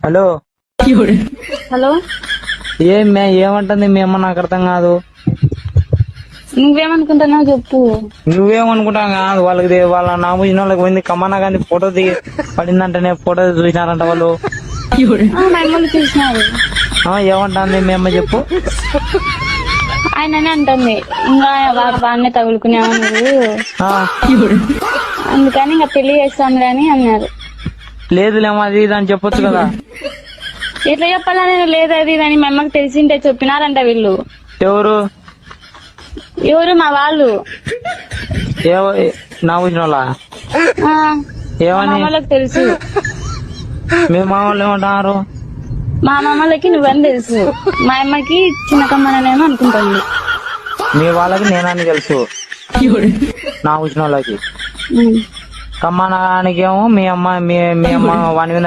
Hello hello, ఏమంటుంది మీ అమ్మ? నాకు అర్థం కాదు. నువ్వేమనుకుంటున్నావు చెప్పు. నువ్వేమనుకుంటావు కాదు, వాళ్ళ నామూసిన వాళ్ళకి పోయింది కమ్మన్నా కానీ ఫోటో దిగి పడిందంటేనే ఫోటో చూసినారంట వాళ్ళు. మా అమ్మలు చూసినారు. ఏమంటుంది మీ అమ్మ చెప్పు? ఆయననే అంటుంది ఇంకా వాడినే తగులుకునేవా నువ్వు, అందుకని ఇంకా పెళ్లి చేస్తాంలే అని అన్నారు. లేదులేమో అది ఇది అని చెప్పొచ్చు కదా. ఎట్లా చెప్పాలని లేదు అది ఇది అని మా అమ్మకి తెలిసింటే చెప్పినారంట వీళ్ళు. ఎవరు మా వాళ్ళు నామూసిన వాళ్ళ మా ఏమని వాళ్ళకి తెలుసు. మీ మా వాళ్ళు ఏమంటున్నారు? మా మామలకి నువ్వని తెలుసు, మా అమ్మకి చిన్న కమ్మనేమో అనుకుంటుంది. మీ వాళ్ళకి నేనని తెలుసు, నామూసిన వాళ్ళకి. కమ్మనానికేమో మీ అమ్మ వాని మీద